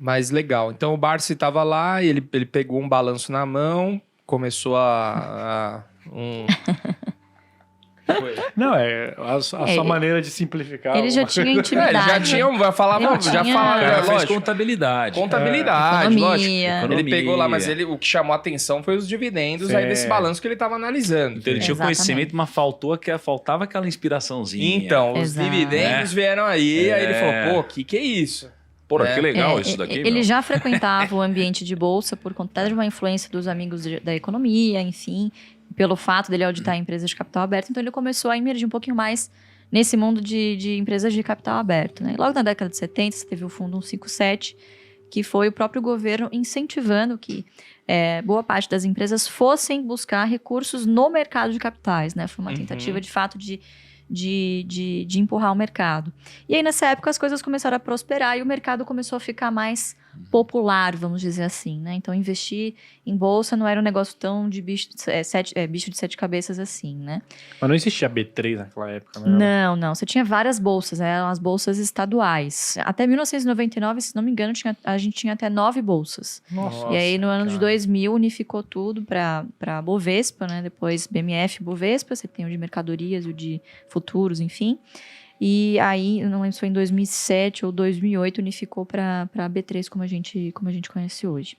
Mas legal. Então o Barsi estava lá, e ele pegou um balanço na mão, começou Não, a sua maneira de simplificar. Ele já tinha intimidade. Ele já tinha, Fez contabilidade. Contabilidade, lógico. Economia. Ele pegou lá, mas o que chamou a atenção foi os dividendos aí desse balanço que ele estava analisando. Então ele tinha o conhecimento, mas faltava aquela inspiraçãozinha. Então, os dividendos vieram aí ele falou, pô, que é isso? Porra, que legal isso daqui. Ele já frequentava o ambiente de bolsa por conta de uma influência dos amigos da economia, enfim, pelo fato dele auditar empresas de capital aberto. Então, ele começou a emergir um pouquinho mais nesse mundo de empresas de capital aberto, né? Logo na década de 70, você teve o Fundo 157, que foi o próprio governo incentivando que boa parte das empresas fossem buscar recursos no mercado de capitais, né? Foi uma tentativa, de fato, de empurrar o mercado. E aí, nessa época, as coisas começaram a prosperar e o mercado começou a ficar mais popular, vamos dizer assim, né? Então, investir em bolsa não era um negócio tão de bicho de sete cabeças assim, né? Mas não existia B3 naquela época, né? Não. Você tinha várias bolsas, eram as bolsas estaduais. Até 1999, se não me engano, a gente tinha até 9 bolsas. Nossa, e aí, no ano de 2000, unificou tudo para Bovespa, né? Depois BMF, Bovespa, você tem o de mercadorias e o de futuros, enfim. E aí, não lembro se foi em 2007 ou 2008, unificou para a B3 como a gente conhece hoje.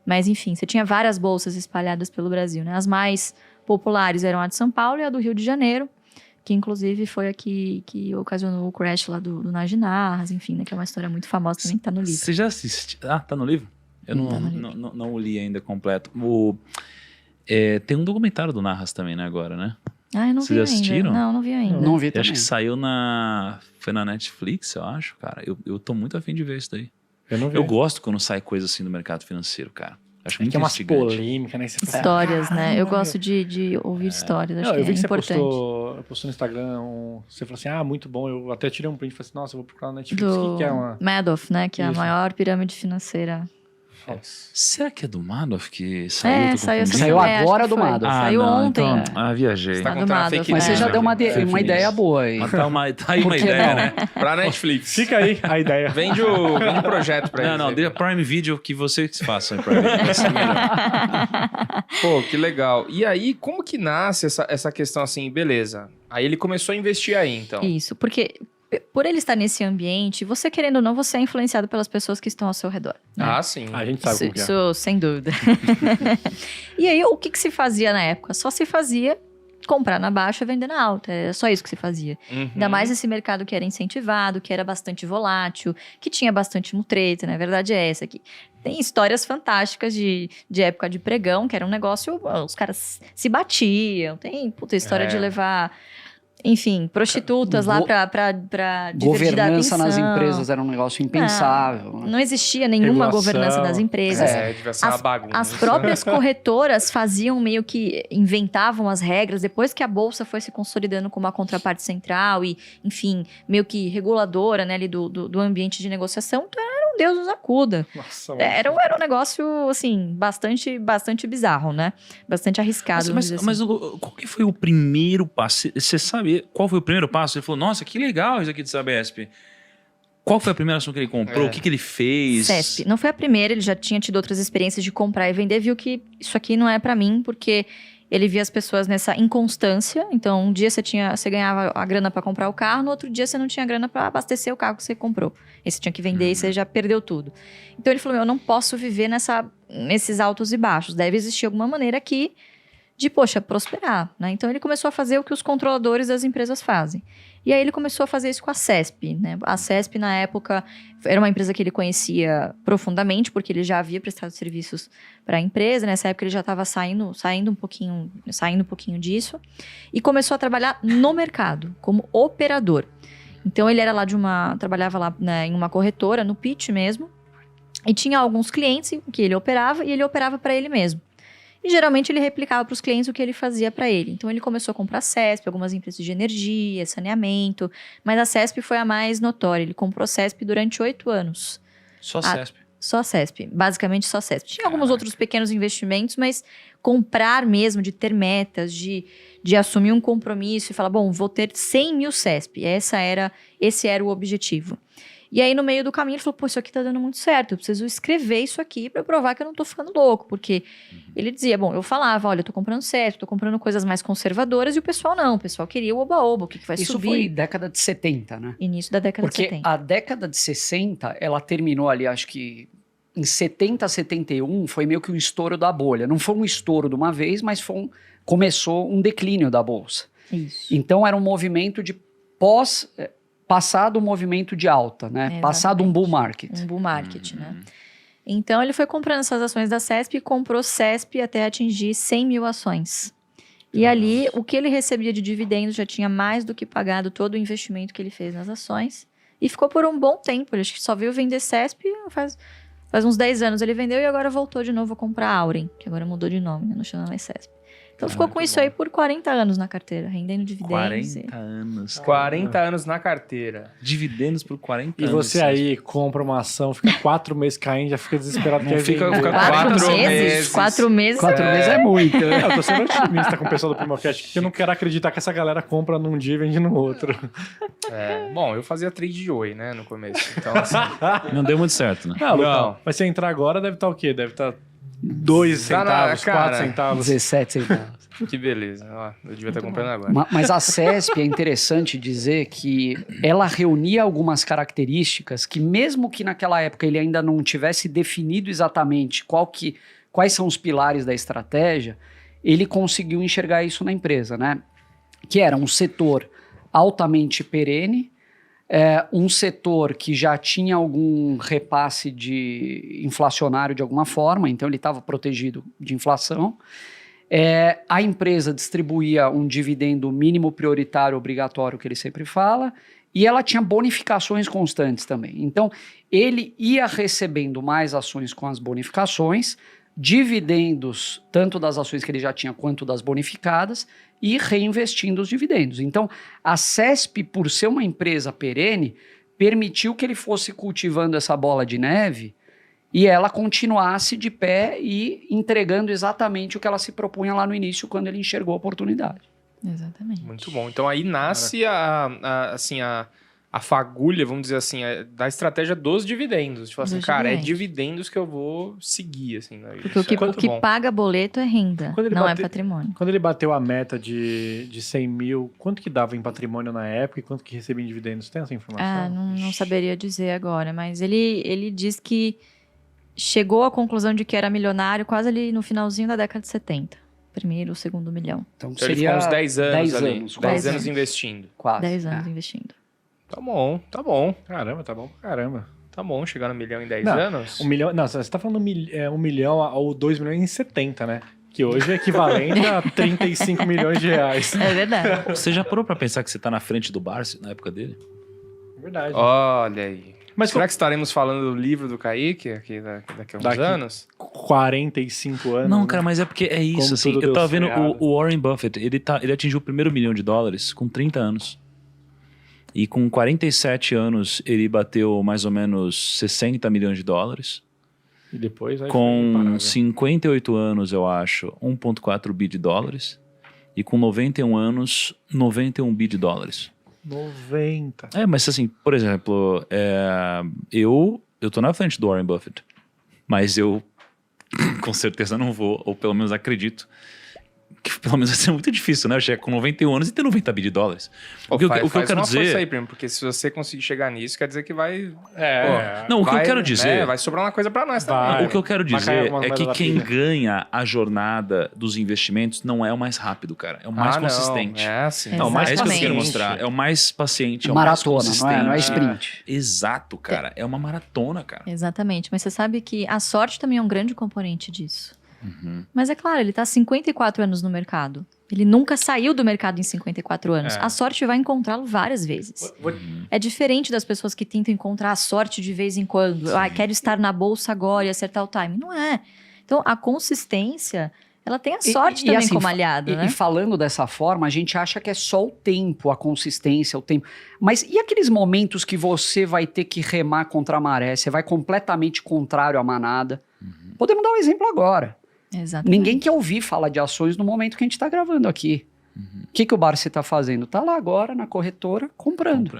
Mas, enfim, você tinha várias bolsas espalhadas pelo Brasil, né? As mais populares eram a de São Paulo e a do Rio de Janeiro, que inclusive foi a que ocasionou o crash lá do Naginarras, enfim, né? Que é uma história muito famosa também, que tá no livro. Você já assistiu? Ah, tá no livro? Eu não o li ainda completo. Tem um documentário do Narras também, né, agora, né? Ah, eu não Vocês vi assistiram? ainda. Não vi ainda. Não vi também. Acho que saiu foi na Netflix, eu acho, cara. Eu tô muito afim de ver isso daí. Eu não vi. Eu gosto quando sai coisa assim do mercado financeiro, cara. Acho muito que é umas instigante. polêmicas, né? Histórias, né? Eu gosto de ouvir histórias, acho que eu vi que importante. Você postou no Instagram, você falou assim, muito bom. Eu até tirei um print e falei assim, nossa, eu vou procurar na Netflix. O que é uma... Madoff, né? Que é a maior pirâmide financeira. Será que é do Madoff que saiu? Saiu agora do Madoff. Saiu ontem. Então, viajei. Você tá contando fake Mas você já deu uma ideia boa aí. Tá aí uma ideia, né? Pra Netflix. Fica aí a ideia. Vende o projeto pra eles. Não, deixa Prime Video que vocês façam. Prime Video, vai ser melhor. Pô, que legal. E aí, como que nasce essa questão assim, beleza? Aí ele começou a investir aí, então. Isso, porque por ele estar nesse ambiente, você querendo ou não, você é influenciado pelas pessoas que estão ao seu redor. Né? Ah, sim. A gente sabe como que é. Isso, sem dúvida. E aí, o que se fazia na época? Só se fazia comprar na baixa e vender na alta. Era só isso que se fazia. Ainda mais esse mercado que era incentivado, que era bastante volátil, que tinha bastante mutreta, né? A verdade é essa aqui. Tem histórias fantásticas de época de pregão, que era um negócio... Os caras se batiam. Tem história de levar... Enfim, prostitutas lá pra divertir da governança atenção. nas empresas era um negócio impensável. Não existia nenhuma governança das empresas. Devia ser uma bagunça. As próprias corretoras faziam meio que... Inventavam as regras. Depois que a Bolsa foi se consolidando como a contraparte central e, enfim, meio que reguladora, né, ali do ambiente de negociação, então era um Deus nos acuda. Nossa, era um negócio, assim, bastante bizarro, né? Bastante arriscado. Mas qual que foi o primeiro passo? Você sabe qual foi o primeiro passo? Ele falou, nossa, que legal isso aqui de Sabesp. Qual foi a primeira ação que ele comprou? O que ele fez? CESP. Não foi a primeira, ele já tinha tido outras experiências de comprar e vender. Viu que isso aqui não é pra mim, porque ele via as pessoas nessa inconstância. Então, um dia você ganhava a grana pra comprar o carro, no outro dia você não tinha grana pra abastecer o carro que você comprou. Aí você tinha que vender e você já perdeu tudo. Então, ele falou, eu não posso viver nesses altos e baixos. Deve existir alguma maneira aqui de, prosperar, né? Então, ele começou a fazer o que os controladores das empresas fazem. E aí, ele começou a fazer isso com a CESP, né? A CESP, na época, era uma empresa que ele conhecia profundamente, porque ele já havia prestado serviços para a empresa. Nessa época, ele já estava saindo um pouquinho disso. E começou a trabalhar no mercado, como operador. Então, ele era trabalhava lá, né, em uma corretora, no pitch mesmo. E tinha alguns clientes que ele operava, e ele operava para ele mesmo. E geralmente ele replicava para os clientes o que ele fazia para ele. Então ele começou a comprar CESP, algumas empresas de energia, saneamento, mas a CESP foi a mais notória. Ele comprou CESP durante 8 anos. Só CESP? Só CESP, basicamente só CESP. Tinha alguns outros pequenos investimentos, mas comprar mesmo, de ter metas, de assumir um compromisso e falar, bom, vou ter 100 mil CESP. Esse era o objetivo. E aí, no meio do caminho, ele falou, pô, isso aqui tá dando muito certo. Eu preciso escrever isso aqui pra provar que eu não tô ficando louco. Porque ele dizia, bom, eu falava, olha, eu tô comprando certo, tô comprando coisas mais conservadoras. E o pessoal não. O pessoal queria o oba-oba, o que vai Isso subir. foi década de 70, né? Início da década de Porque 70. a década de 60, ela terminou ali, acho que em 70, 71, foi meio que um estouro da bolha. Não foi um estouro de uma vez, mas começou um declínio da Bolsa. Isso. Então era um movimento de passado um movimento de alta, né? Exatamente. Passado um bull market. Um bull market, né? Então, ele foi comprando essas ações da CESP e comprou CESP até atingir 100 mil ações. E ali, o que ele recebia de dividendos já tinha mais do que pagado todo o investimento que ele fez nas ações. E ficou por um bom tempo. Ele acho que só veio vender CESP faz uns 10 anos. Ele vendeu e agora voltou de novo a comprar Auren, que agora mudou de nome, né? Não chama mais CESP. Então ficou com isso aí por 40 anos na carteira, rendendo dividendos. 40 anos. 40 anos na carteira. Dividendos por 40 E anos. você aí compra uma ação, fica 4 meses caindo, já fica desesperado. Não quer fica- vender. fica 4 4 meses? meses. 4 meses. 4 meses é muito. né? Eu tô sendo otimista com o pessoal do Primocast, porque eu não quero acreditar que essa galera compra num dia e vende no outro. Bom, eu fazia trade de Oi, né, no começo. Então, assim, Não deu muito certo, né? Não, Não. Lucão, mas se entrar agora, deve estar o quê? Deve estar 2 Tá na centavos, 4 cara. centavos. 17 centavos. que beleza. Ó, eu devia estar comprando agora. Mas a CESP é interessante dizer que ela reunia algumas características que, mesmo que naquela época ele ainda não tivesse definido exatamente quais são os pilares da estratégia, ele conseguiu enxergar isso na empresa, né? Que era um setor altamente perene, um setor que já tinha algum repasse de inflacionário de alguma forma, então ele estava protegido de inflação. A empresa distribuía um dividendo mínimo prioritário obrigatório, que ele sempre fala, e ela tinha bonificações constantes também. Então, ele ia recebendo mais ações com as bonificações, dividendos, tanto das ações que ele já tinha quanto das bonificadas, e reinvestindo os dividendos. Então, a CESP, por ser uma empresa perene, permitiu que ele fosse cultivando essa bola de neve e ela continuasse de pé e entregando exatamente o que ela se propunha lá no início, quando ele enxergou a oportunidade. Exatamente. Muito bom. Então aí nasce a fagulha, vamos dizer assim, da estratégia dos dividendos. Tipo assim, Dos cara, dividendos. é dividendos que eu vou seguir, assim. Né? Porque Isso o que, é muito o que bom. paga boleto é renda, Quando ele não bate- é patrimônio. Quando ele bateu a meta de 100 mil, quanto que dava em patrimônio na época e quanto que recebia em dividendos? Tem essa informação? Ah, não saberia dizer agora, mas ele diz que chegou à conclusão de que era milionário quase ali no finalzinho da década de 70. Primeiro ou segundo milhão. Então, Então ele seria ficou uns 10 anos 10 ali. anos, 10 quase. anos investindo. Quase. 10 anos investindo. Tá bom, tá bom. Caramba, tá bom pra caramba. Tá bom, chegar no milhão em 10 Não, anos. 1 milhão, não, você tá falando 1 milhão ou 2 milhões em 70, né? Que hoje é equivalente a 35 milhões de reais. É verdade. Você já parou pra pensar que você tá na frente do Barsi na época dele? Verdade. Olha aí. Mas Será que estaremos falando do livro do Kaique aqui daqui a uns Daqui- anos? 45 anos. Não, né? cara, mas é porque é isso, Como assim. tudo Eu deu tava vendo errado. o Warren Buffett, ele atingiu o primeiro $1 milhão com 30 anos. E com 47 anos, ele bateu mais ou menos $60 milhões. E depois aí Com foi imparável. 58 anos, eu acho, $1,4 bi. E com 91 anos, $91 bi. 90. Mas assim, por exemplo, eu tô na frente do Warren Buffett, mas eu com certeza não vou, ou pelo menos acredito, que pelo menos vai ser muito difícil, né? Eu chegar com 91 anos e ter $90 bi. O que eu faz quero uma força dizer... aí, primo, porque se você conseguir chegar nisso, quer dizer que vai... Não, o que eu vai, quero dizer... né, vai sobrar uma coisa pra nós Vai. também. O que eu quero Vai cair dizer algumas é que moedas da quem pilha. ganha a jornada dos investimentos não é o mais rápido, cara. É o mais consistente. Não, é assim. Não, É isso que eu quero Exatamente. mostrar. É o mais paciente, é o Maratona, mais consistente. não é sprint. Exato, cara. É uma maratona, cara. Exatamente. Mas você sabe que a sorte também é um grande componente disso. Mas é claro, ele está há 54 anos no mercado. Ele nunca saiu do mercado em 54 anos. A sorte vai encontrá-lo várias vezes. É diferente das pessoas que tentam encontrar a sorte de vez em quando. Quero estar na bolsa agora e acertar o time. Não é. Então, a consistência, ela tem a sorte também assim, como aliado, né? E falando dessa forma, a gente acha que é só o tempo, a consistência, o tempo. Mas e aqueles momentos que você vai ter que remar contra a maré? Você vai completamente contrário à manada. Podemos dar um exemplo agora. Exatamente. Ninguém quer ouvir falar de ações no momento que a gente está gravando aqui. O que o Barsi está fazendo? Está lá agora na corretora comprando.